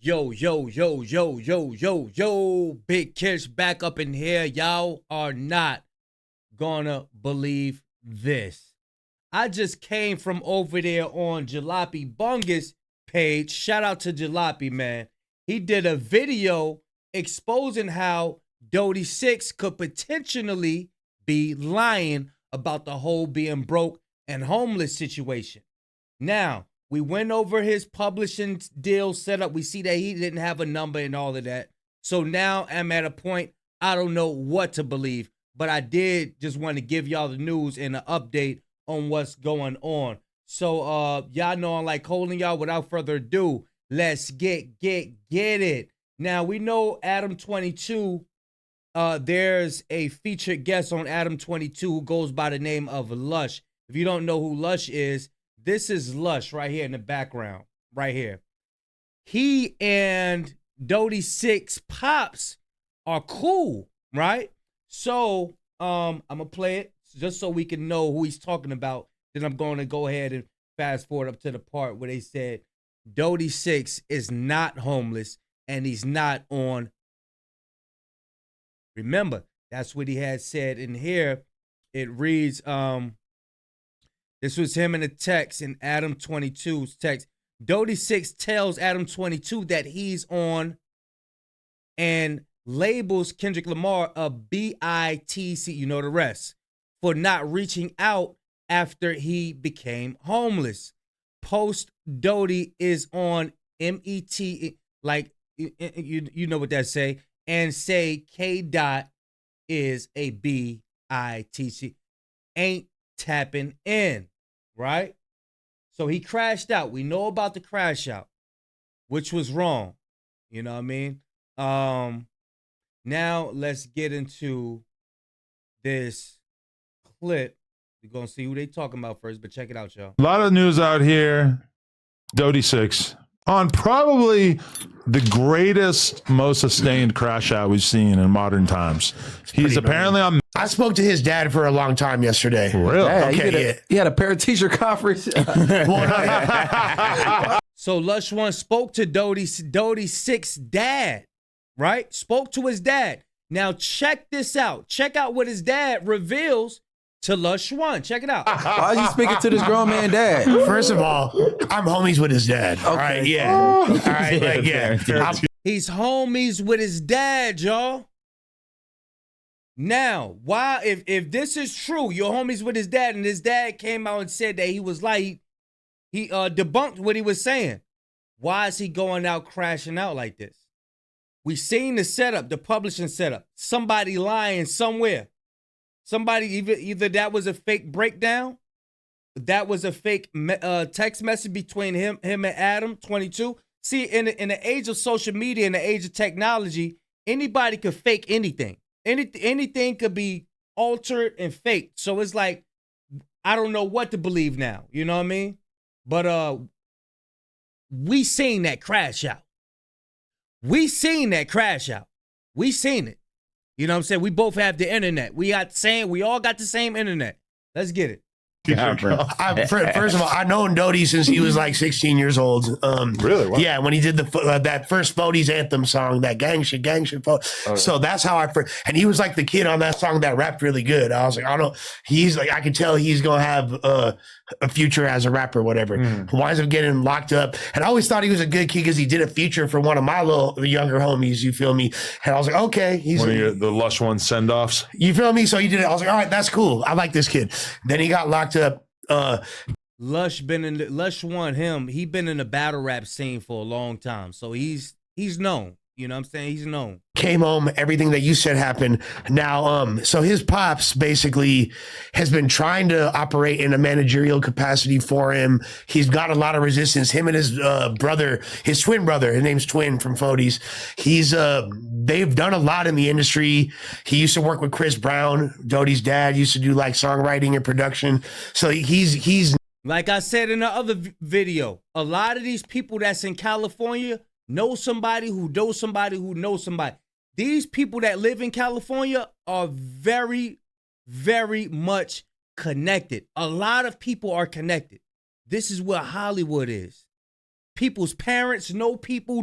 Yo, yo, yo, yo, yo, yo, yo, Big Kish back up in here. Y'all are not gonna believe this. I just came from over there on Jalopy Bungus page. Shout out to Jalopy, man. He did a video exposing how Dody6 could potentially be lying about the whole being broke and homeless situation. Now, we went over his publishing deal setup. We see that he didn't have a number and all of that. So now I'm at a point, I don't know what to believe. But I did just want to give y'all the news and an update on what's going on. So y'all know I'm like holding y'all. Without further ado, let's get it. Now, we know Adam 22. There's a featured guest on Adam 22 who goes by the name of Lush. If you don't know who Lush is, this is Lush right here in the background, right here. He and Dody6 Pops are cool, right? So I'm going to play it just so we can know who he's talking about. Then I'm going to go ahead and fast forward up to the part where they said Dody6 is not homeless and he's not on. Remember, that's what he had said in here. It reads, this was him in a text in Adam 22's text. Dody6 tells Adam 22 that he's on and labels Kendrick Lamar a BITC, you know the rest, for not reaching out after he became homeless. Post Dody is on MET, like you know what that say, and say K dot is a BITC. Ain't tapping in, right? So he crashed out. We know about the crash out, which was wrong. You know what I mean? Now let's get into this clip. We're going to see who they talking about first, but check it out, y'all. A lot of news out here. Dody6 on probably the greatest, most sustained crash out we've seen in modern times. He's apparently on. I spoke to his dad for a long time yesterday. Really? Yeah, Okay, he had a parent-teacher conference. So Lush One spoke to Dody6 dad, right? Spoke to his dad. Now check this out. Check out what his dad reveals to Lush One. Check it out. Why is he speaking to this grown man dad? First of all, I'm homies with his dad. All right, yeah. All right, like, yeah. He's homies with his dad, y'all. Now, why, if this is true, you're homies with his dad, and his dad came out and said that he was like, he debunked what he was saying. Why is he going out crashing out like this? We seen the setup, the publishing setup. Somebody lying somewhere. Somebody, either that was a fake breakdown, that was a fake text message between him and Adam 22. See, in the age of social media, in the age of technology, anybody could fake anything. Anything could be altered and faked. So it's like, I don't know what to believe now. You know what I mean? But we seen that crash out. We seen that crash out. We seen it. You know what I'm saying? We both have the internet. We all got the same internet. Let's get it. First of all, I've known Dody since he was like 16 years old. Really? Wow. Yeah, when he did that first Fody's anthem song, that gang shit. So that's how I first, and he was like the kid on that song that rapped really good. I was like, I don't know. He's like, I could tell he's going to have a future as a rapper, whatever. Winds up getting locked up. And I always thought he was a good kid because he did a feature for one of my little younger homies, you feel me? And I was like, okay. He's One of the Lush One send-offs. You feel me? So he did it. I was like, all right, that's cool. I like this kid. Then he got locked up. Lush One, he been in the battle rap scene for a long time. So he's known. You know what I'm saying? He's known. Came home, everything that you said happened. Now, so his pops basically has been trying to operate in a managerial capacity for him. He's got a lot of resistance. Him and his brother, his twin brother, his name's Twin from Fody's. They've done a lot in the industry. He used to work with Chris Brown. Dody's dad used to do like songwriting and production. So he's like I said in the other video, a lot of these people that's in California know somebody who knows somebody who knows somebody. These people that live in California are very, very much connected. A lot of people are connected. This is where Hollywood is. people's parents know people,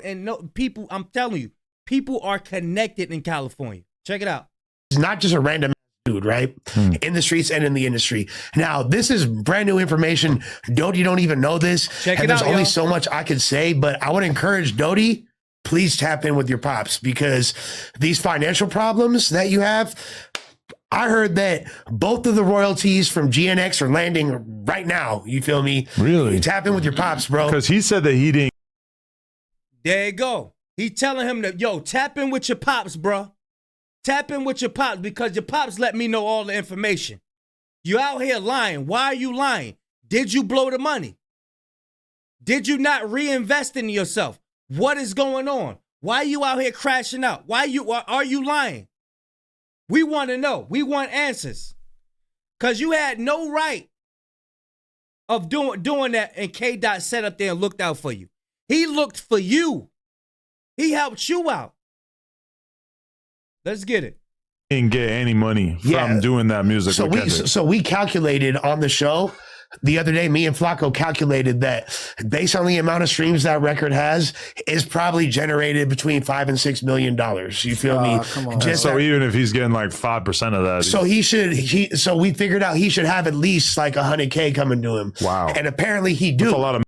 and know people. I'm telling you, people are connected in California. Check it out. He's not just a random dude, right? In the streets and in the industry. Now, this is brand new information. Dody don't even know this. Check it and there's out, only y'all. so much I could say, but I would encourage Dody, please tap in with your pops, because these financial problems that you have, I heard that both of the royalties from GNX are landing right now. You feel me? Really? You tap in with your pops, bro. Because he said that he didn't. There you go. He telling him that, yo, tap in with your pops, bro. Tap in with your pops, because your pops let me know all the information. You out here lying. Why are you lying? Did you blow the money? Did you not reinvest in yourself? What is going on? Why are you out here crashing out? Why are you lying? We want to know. We want answers. Because you had no right of doing that, and K. Dot sat up there and looked out for you. He looked for you. He helped you out. Let's get it. Didn't get any money from doing that music. So we calculated on the show the other day, me and Flacco calculated that based on the amount of streams that record has, is probably generated between $5 and $6 million. You feel me? Come on. So even if he's getting like 5% of that, so we figured out he should have at least like $100K coming to him. Wow. And apparently he do. that's a lot of.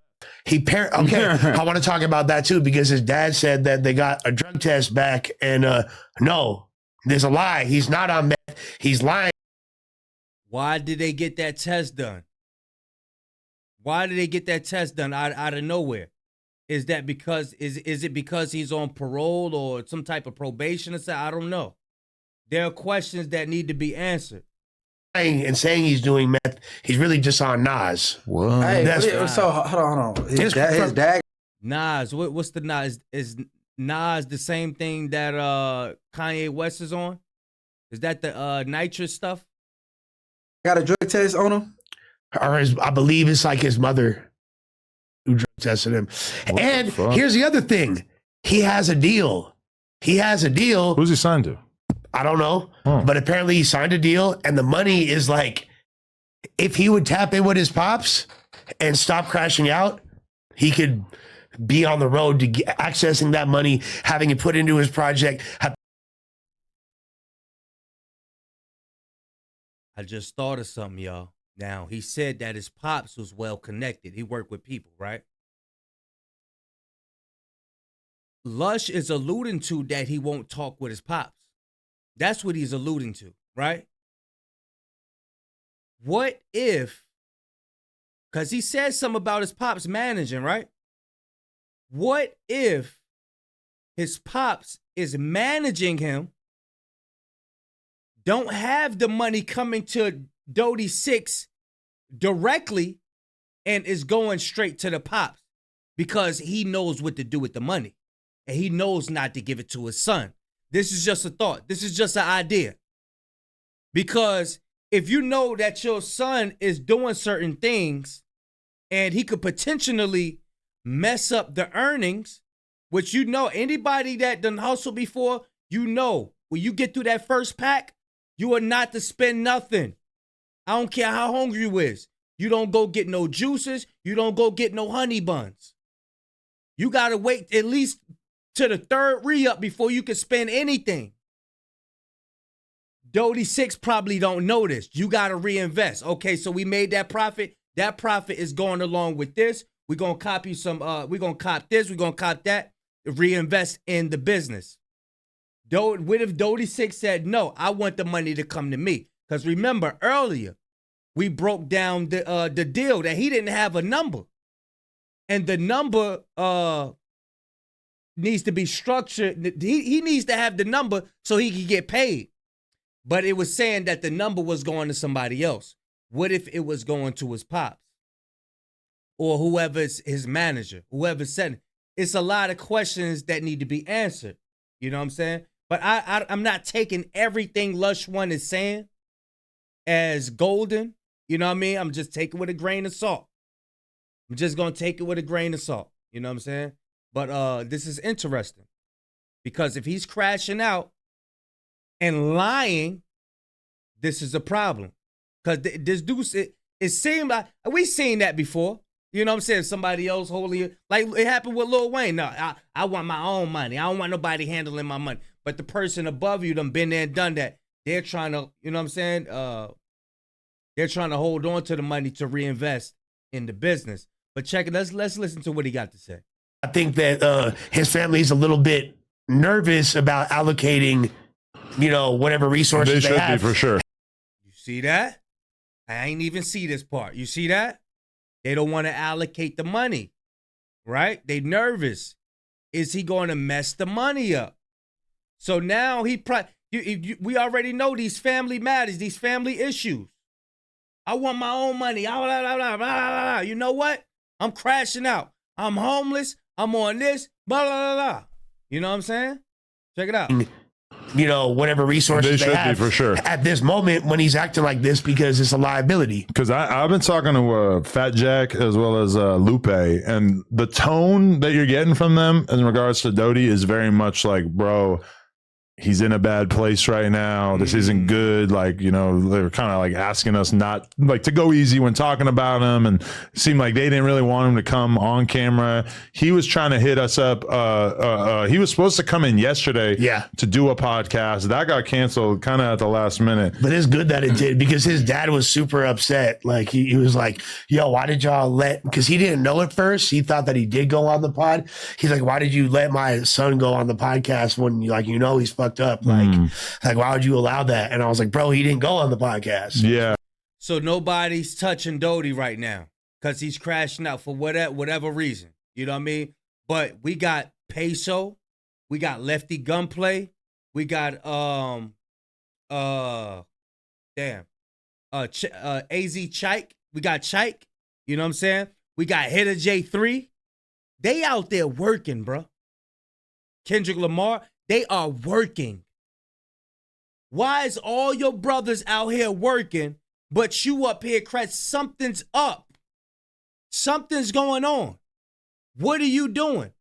Okay, I want to talk about that too, because his dad said that they got a drug test back, and no, there's a lie. He's not on meth. He's lying. Why did they get that test done? Why did they get that test done out of nowhere? Is that because is it because he's on parole or some type of probation or something? I don't know. There are questions that need to be answered. And saying he's doing meth, he's really just on Nas. What? Hey, so hold on. His dad. Nas, what's the Nas? Is Nas the same thing that Kanye West is on? Is that the nitrous stuff? Got a drug test on him? Or I believe it's like his mother who drug tested him. And here's the other thing. He has a deal. Who's he signed to? I don't know. But apparently he signed a deal, and the money is like, if he would tap in with his pops and stop crashing out, he could be on the road to accessing that money, having it put into his project. I just thought of something, y'all. Now, he said that his pops was well connected. He worked with people, right? Lush is alluding to that he won't talk with his pops. That's what he's alluding to, right? What if, because he said something about his pops managing, right? What if his pops is managing him, don't have the money coming to Dody6 directly, and is going straight to the pops because he knows what to do with the money, and he knows not to give it to his son. This is just a thought. This is just an idea. Because if you know that your son is doing certain things and he could potentially mess up the earnings, which you know, anybody that done hustle before, you know, when you get through that first pack, you are not to spend nothing. I don't care how hungry you is. You don't go get no juices. You don't go get no honey buns. You got to wait at least to the third re-up before you can spend anything. Dody6 probably don't know this. You got to reinvest. Okay, so we made that profit. That profit is going along with this. We're going to copy some, we're going to cop this. We're going to cop that. Reinvest in the business. What if Dody6 said, no, I want the money to come to me? Because remember, earlier, we broke down the deal that he didn't have a number. And the number needs to be structured. He needs to have the number so he can get paid. But it was saying that the number was going to somebody else. What if it was going to his pops? Or whoever's his manager, whoever said it. It's a lot of questions that need to be answered. You know what I'm saying? But I'm not taking everything Lush One is saying as golden. You know what I mean? I'm just taking it with a grain of salt. I'm just going to take it with a grain of salt. You know what I'm saying? But this is interesting. Because if he's crashing out and lying, this is a problem. Because this dude, it seemed like we've seen that before. You know what I'm saying? Somebody else holding it. Like it happened with Lil Wayne. No, I want my own money. I don't want nobody handling my money. But the person above you done been there and done that. They're trying to, you know what I'm saying? They're trying to hold on to the money to reinvest in the business. But check it. Let's listen to what he got to say. I think that his family is a little bit nervous about allocating, whatever resources They they should have. be for sure. You see that? I ain't even see this part. You see that? They don't want to allocate the money, right? They nervous. Is he going to mess the money up? So now we already know these family matters, these family issues. I want my own money. Blah, blah, blah, blah, blah, blah. You know what? I'm crashing out. I'm homeless. I'm on this. Blah, blah, blah, blah. You know what I'm saying? Check it out. Whatever resources They they should have be for sure. at this moment when he's acting like this because it's a liability. Because I've been talking to Fat Jack as well as Lupe, and the tone that you're getting from them in regards to Dody is very much like, bro, he's in a bad place right now. This isn't good. Like, they're kind of like asking us not like to go easy when talking about him, and it seemed like they didn't really want him to come on camera. He was trying to hit us up. He was supposed to come in yesterday to do a podcast. That got canceled kind of at the last minute. But it's good that it did because his dad was super upset. Like he was like, yo, why did y'all because he didn't know at first. He thought that he did go on the pod. He's like, why did you let my son go on the podcast when he's fucked up? Like why would you allow that? And I was like, bro, he didn't go on the podcast. Yeah. So nobody's touching Dody right now because he's crashing out for whatever reason. You know what I mean? But we got Peso, we got Lefty Gunplay, we got AZ Chike, we got Chike. You know what I'm saying? We got Hitter J3. They out there working, bro. Kendrick Lamar, they are working. Why is all your brothers out here working, but you up here crash? Something's up. Something's going on. What are you doing?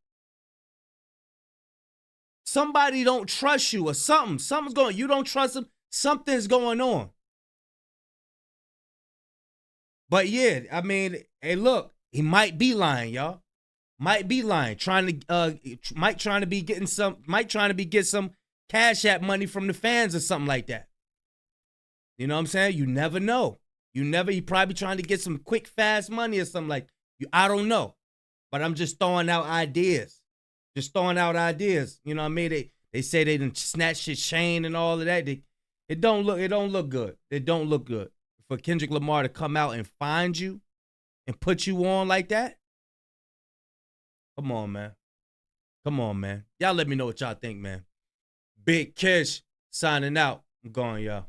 Somebody don't trust you or something. Something's going on. You don't trust them. Something's going on. But yeah, I mean, hey, look, he might be lying, y'all. Might be lying. Might trying to be get some Cash App money from the fans or something like that. You know what I'm saying? You never know. He probably trying to get some quick, fast money or something like that. I don't know. But I'm just throwing out ideas. You know what I mean? They say they done snatched his chain and all of that. It don't look good. It don't look good. For Kendrick Lamar to come out and find you and put you on like that. Come on, man. Y'all let me know what y'all think, man. Big Kish signing out. I'm going, y'all.